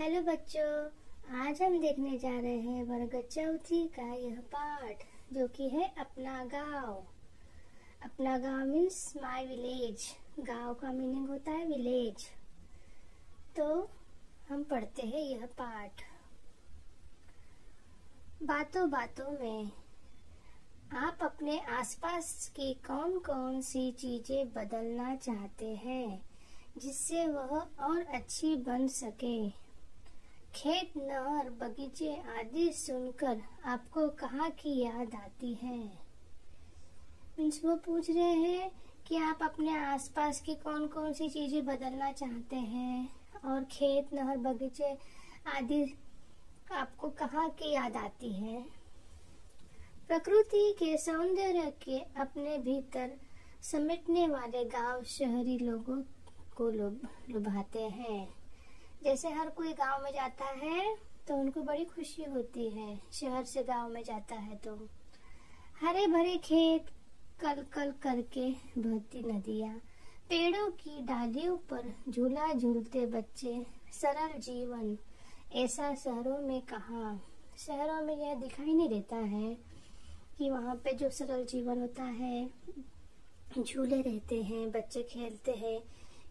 Hello बच्चों, आज हम देखने जा रहे हैं वर्ग चौथी का यह पाठ जो कि है अपना गांव। अपना गांव मीन्स माय विलेज। गांव का मीनिंग होता है विलेज। तो हम पढ़ते हैं यह पाठ। बातों बातों में आप अपने आसपास की कौन कौन सी चीजें बदलना चाहते हैं जिससे वह और अच्छी बन सके। खेत, नहर, बगीचे आदि सुनकर आपको कहाँ की याद आती है। मीन्स वो पूछ रहे हैं कि आप अपने आसपास की कौन कौन सी चीजें बदलना चाहते हैं और खेत, नहर, बगीचे आदि आपको कहाँ की याद आती है। प्रकृति के सौंदर्य के अपने भीतर समेटने वाले गांव शहरी लोगों को लुभाते हैं। जैसे हर कोई गांव में जाता है तो उनको बड़ी खुशी होती है। शहर से गांव में जाता है तो हरे भरे खेत, कल कल करके बहती नदियाँ, पेड़ों की डालियों पर झूला झूलते बच्चे, सरल जीवन। ऐसा शहरों में कहाँ। शहरों में यह दिखाई नहीं देता है कि वहाँ पे जो सरल जीवन होता है, झूले रहते हैं, बच्चे खेलते हैं,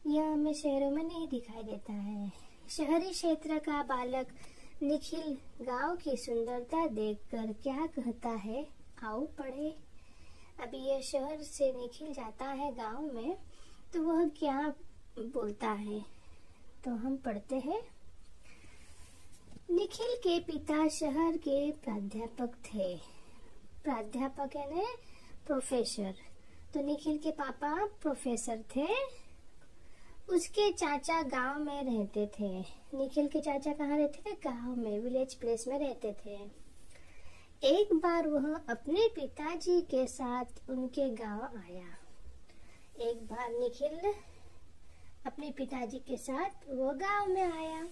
यह हमें शहरों में नहीं दिखाई देता है। शहरी क्षेत्र का बालक निखिल गांव की सुंदरता देखकर क्या कहता है, आओ पढ़े। अभी यह शहर से निखिल जाता है गांव में तो वह क्या बोलता है, तो हम पढ़ते हैं। निखिल के पिता शहर के प्राध्यापक थे। प्राध्यापक यानी प्रोफेसर। तो निखिल के पापा प्रोफेसर थे। उसके चाचा गांव में रहते थे। निखिल के चाचा कहाँ रहते थे? गांव में, विलेज प्लेस में रहते थे। एक बार वह अपने पिताजी के साथ उनके गांव आया। एक बार निखिल अपने पिताजी के साथ वो गांव में आया।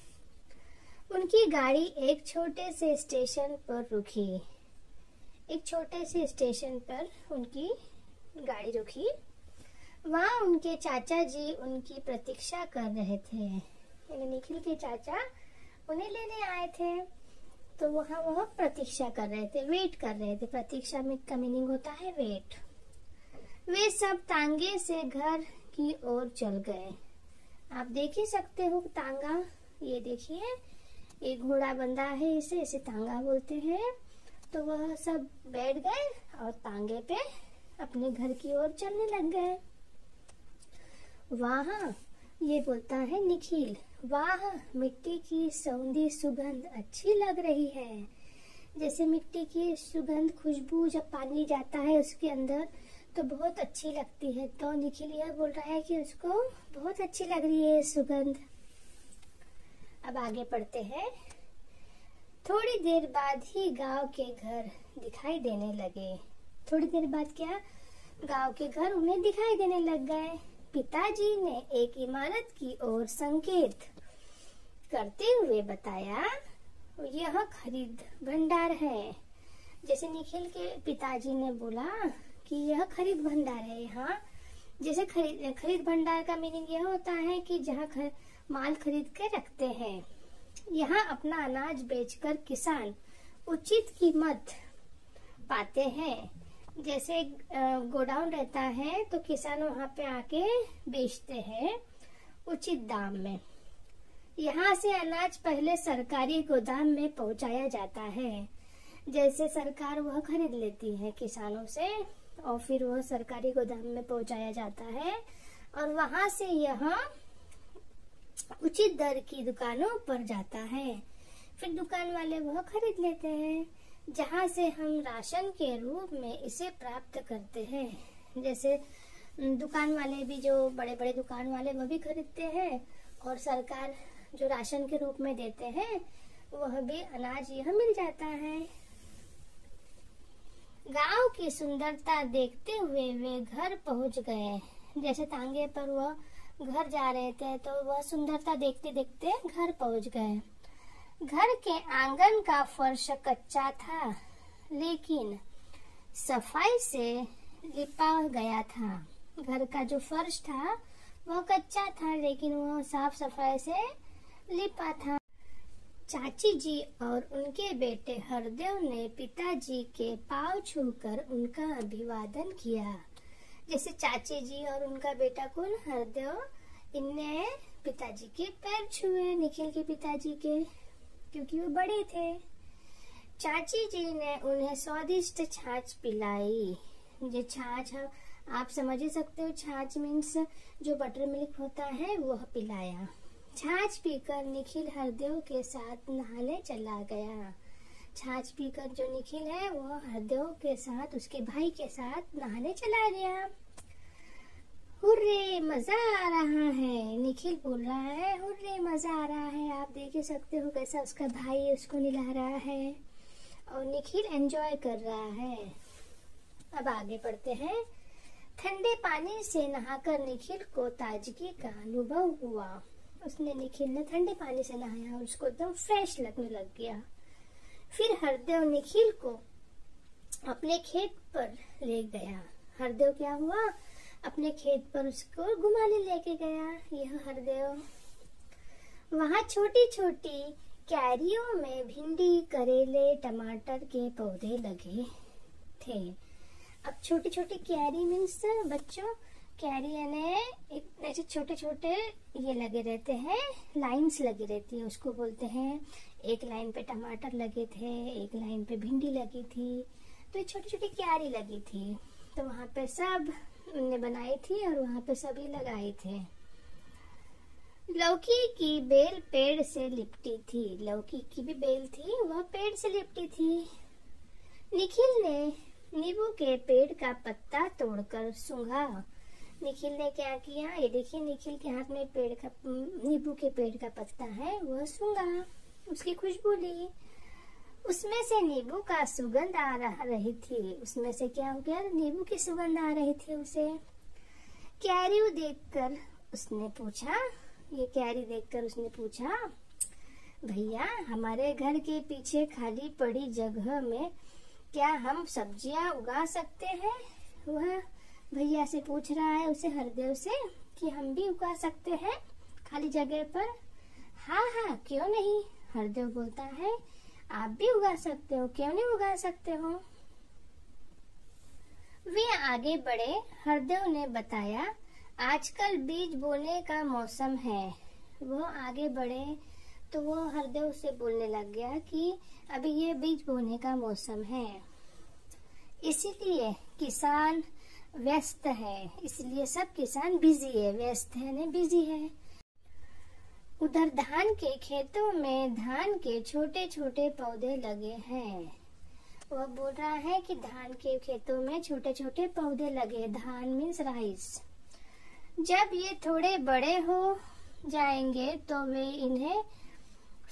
उनकी गाड़ी एक छोटे से स्टेशन पर रुकी। एक छोटे से स्टेशन पर उनकी गाड़ी रुकी। वहाँ उनके चाचा जी उनकी प्रतीक्षा कर रहे थे। यानी निखिल के चाचा उन्हें लेने आए थे तो वहाँ वह प्रतीक्षा कर रहे थे, वेट कर रहे थे। प्रतीक्षा में का मीनिंग होता है वेट। वे सब तांगे से घर की ओर चल गए। आप देख ही सकते हो तांगा। ये देखिए, एक घोड़ा बंधा है, इसे तांगा बोलते हैं। तो वह सब बैठ गए और तांगे पे अपने घर की ओर चलने लग गए। वाह, ये बोलता है निखिल, वाह मिट्टी की सौंधी सुगंध अच्छी लग रही है। जैसे मिट्टी की सुगंध, खुशबू जब पानी जाता है उसके अंदर तो बहुत अच्छी लगती है। तो निखिल यह बोल रहा है कि उसको बहुत अच्छी लग रही है सुगंध। अब आगे पढ़ते हैं। थोड़ी देर बाद ही गांव के घर दिखाई देने लगे। थोड़ी देर बाद क्या? गांव के घर उन्हें दिखाई देने लग गए। पिताजी ने एक इमारत की ओर संकेत करते हुए बताया, यह खरीद भंडार है। जैसे निखिल के पिताजी ने बोला कि यह खरीद भंडार है। यहाँ जैसे खरीद भंडार का मीनिंग यह होता है कि जहाँ माल खरीद के रखते हैं। यहाँ अपना अनाज बेचकर किसान उचित कीमत पाते हैं। जैसे गोडाउन रहता है तो किसान वहाँ पे आके बेचते हैं उचित दाम में। यहाँ से अनाज पहले सरकारी गोदाम में पहुँचाया जाता है। जैसे सरकार वह खरीद लेती है किसानों से और फिर वह सरकारी गोदाम में पहुँचाया जाता है और वहाँ से यह उचित दर की दुकानों पर जाता है। फिर दुकान वाले वह खरीद लेते हैं, जहाँ से हम राशन के रूप में इसे प्राप्त करते हैं। जैसे दुकान वाले भी, जो बड़े बड़े दुकान वाले, वह भी खरीदते हैं और सरकार जो राशन के रूप में देते हैं वह भी अनाज यह मिल जाता है। गांव की सुंदरता देखते हुए वे घर पहुंच गए। जैसे तांगे पर वह घर जा रहे थे तो वह सुंदरता देखते देखते घर पहुंच गए। घर के आंगन का फर्श कच्चा था लेकिन सफाई से लिपा गया था। घर का जो फर्श था वह कच्चा था लेकिन वह साफ सफाई से लिपा था। चाची जी और उनके बेटे हरदेव ने पिताजी के पांव छूकर उनका अभिवादन किया। जैसे चाची जी और उनका बेटा कौन, हरदेव, इनने पिताजी के पैर छुए, निखिल के पिताजी के, क्योंकि वो बड़े थे। चाची जी ने उन्हें स्वादिष्ट छाछ पिलाई। ये छाछ आप समझ ही सकते हो, छाछ मीन्स जो बटर मिल्क होता है वह पिलाया। छाछ पीकर निखिल हरदेव के साथ नहाने चला गया। छाछ पीकर जो निखिल है वो हरदेव के साथ, उसके भाई के साथ नहाने चला गया। हुर्रे, मजा आ रहा है, निखिल बोल रहा है, हुर्रे मजा आ रहा है। आप देख ही सकते हो कैसा उसका भाई उसको निला रहा है और निखिल एंजॉय कर रहा है। अब आगे बढ़ते हैं। ठंडे पानी से नहाकर निखिल को ताजगी का अनुभव हुआ। निखिल ने ठंडे पानी से नहाया और उसको एकदम फ्रेश लगने लग गया। फिर हरदेव निखिल को अपने खेत पर ले गया। हरदेव क्या हुआ, अपने खेत पर उसको घुमाने लेके गया। यह हरदेव, वहाँ छोटी छोटी क्यारियों में भिंडी, करेले, टमाटर के पौधे लगे थे। अब छोटी छोटी क्यारी मीन्स बच्चों, क्यारी यानी एक ऐसे छोटे छोटे ये लगे रहते हैं, लाइंस लगी रहती है, उसको बोलते हैं। एक लाइन पे टमाटर लगे थे, एक लाइन पे भिंडी लगी थी, तो छोटी छोटी क्यारी लगी थी। तो वहाँ पे सब उन्होंने बनाई थी और वहाँ पे सभी लगाए थे। लौकी की बेल पेड़ से लिपटी थी। लौकी की भी बेल थी, वह पेड़ से लिपटी थी। निखिल ने नींबू के पेड़ का पत्ता तोड़कर सूंघा। निखिल ने क्या किया, ये देखिए निखिल के हाथ में पेड़ का, नींबू के पेड़ का पत्ता है, वह सूंघा, उसकी खुशबू ली। उसमें से नींबू का सुगंध आ रही थी। उसमें से क्या हो गया, नींबू की सुगंध आ रही थी उसे। क्यारी देखकर उसने पूछा, ये क्यारी देखकर उसने पूछा, भैया हमारे घर के पीछे खाली पड़ी जगह में क्या हम सब्जियां उगा सकते हैं? वह भैया से पूछ रहा है, उसे हरदेव से, कि हम भी उगा सकते हैं खाली जगह पर। हाँ हाँ, क्यों नहीं, हरदेव बोलता है, आप भी उगा सकते हो, क्यों नहीं उगा सकते हो। वे आगे बढ़े। हरदेव ने बताया, आजकल बीज बोने का मौसम है। वो आगे बढ़े तो वो हरदेव से बोलने लग गया कि अभी ये बीज बोने का मौसम है, इसीलिए किसान व्यस्त है, इसलिए सब किसान बिजी है। व्यस्त है ने बिजी है। उधर धान के खेतों में धान के छोटे छोटे पौधे लगे हैं। वह बोल रहा है कि धान के खेतों में छोटे छोटे पौधे लगे। धान मीन्स राइस। जब ये थोड़े बड़े हो जाएंगे तो वे इन्हें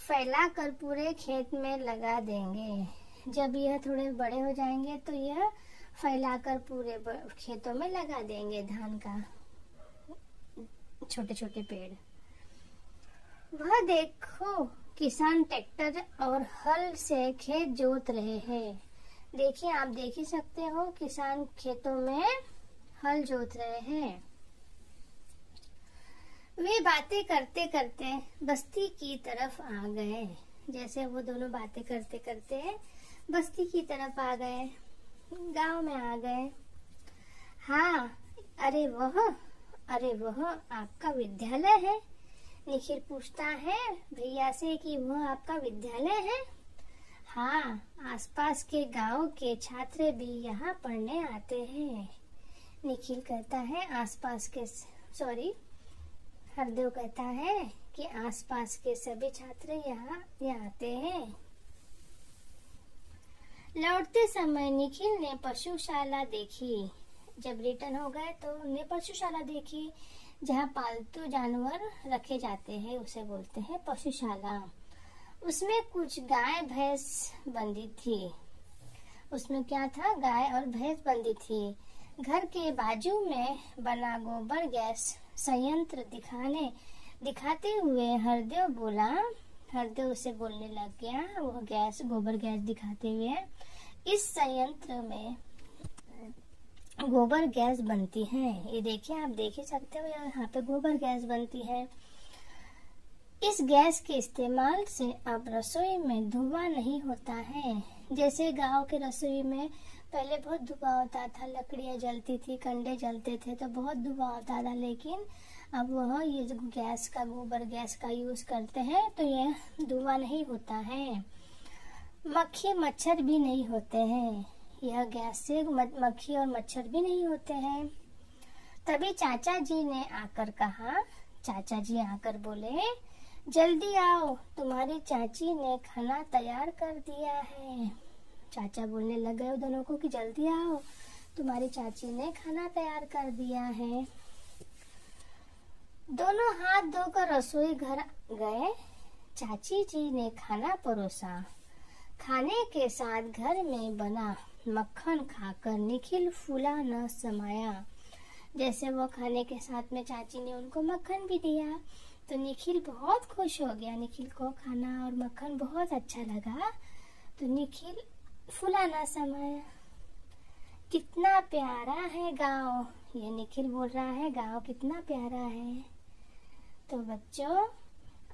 फैलाकर पूरे खेत में लगा देंगे। जब यह थोड़े बड़े हो जाएंगे तो यह फैलाकर पूरे खेतों में लगा देंगे धान का छोटे छोटे पेड़। वह देखो, किसान ट्रैक्टर और हल से खेत जोत रहे हैं। देखिए, आप देख ही सकते हो, किसान खेतों में हल जोत रहे हैं। वे बातें करते करते बस्ती की तरफ आ गए। जैसे वो दोनों बातें करते करते बस्ती की तरफ आ गए, गांव में आ गए। हाँ, अरे वह आपका विद्यालय है? निखिल पूछता है भैया से कि वह आपका विद्यालय है। हाँ, आसपास के गांव के छात्र भी यहाँ पढ़ने आते हैं। निखिल कहता है हरदेव कहता है कि आसपास के सभी छात्र यहाँ आते हैं। लौटते समय निखिल ने पशुशाला देखी। जब रिटर्न हो गए तो उन्हें पशुशाला देखी, जहाँ पालतू जानवर रखे जाते हैं, उसे बोलते हैं पशुशाला। उसमें कुछ गाय भैंस बंधी थी। उसमें क्या था, गाय और भैंस बंधी थी। घर के बाजू में बना गोबर गैस संयंत्र दिखाते हुए हरदेव उसे बोलने लग गया। वह गोबर गैस दिखाते हुए, इस संयंत्र में गोबर गैस बनती है। ये देखिए, आप देख ही सकते हो, यहाँ पे गोबर गैस बनती है। इस गैस के इस्तेमाल से अब रसोई में धुआं नहीं होता है। जैसे गांव के रसोई में पहले बहुत धुआं होता था, लकड़ियाँ जलती थी, कंडे जलते थे तो बहुत धुआं होता था, लेकिन अब वह ये जो गैस का, गोबर गैस का यूज करते हैं तो यह धुआं नहीं होता है। मक्खी मच्छर भी नहीं होते हैं, यह गैस से मक्खी और मच्छर भी नहीं होते हैं। तभी चाचा जी ने आकर कहा, चाचा जी आकर बोले, जल्दी आओ, तुम्हारी चाची ने खाना तैयार कर दिया है। चाचा बोलने लग गए दोनों को कि जल्दी आओ, तुम्हारी चाची ने खाना तैयार कर दिया है। दोनों हाथ धोकर रसोई घर गए। चाची जी ने खाना परोसा। खाने के साथ घर में बना मक्खन खाकर निखिल फूला न समाया। जैसे वो खाने के साथ में चाची ने उनको मक्खन भी दिया तो निखिल बहुत खुश हो गया। निखिल को खाना और मक्खन बहुत अच्छा लगा तो निखिल फूला ना समाया। कितना प्यारा है गांव, ये निखिल बोल रहा है, गांव कितना प्यारा है। तो बच्चों,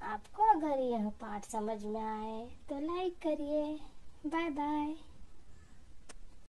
आपको अगर यह पाठ समझ में आए तो लाइक करिए। Bye bye.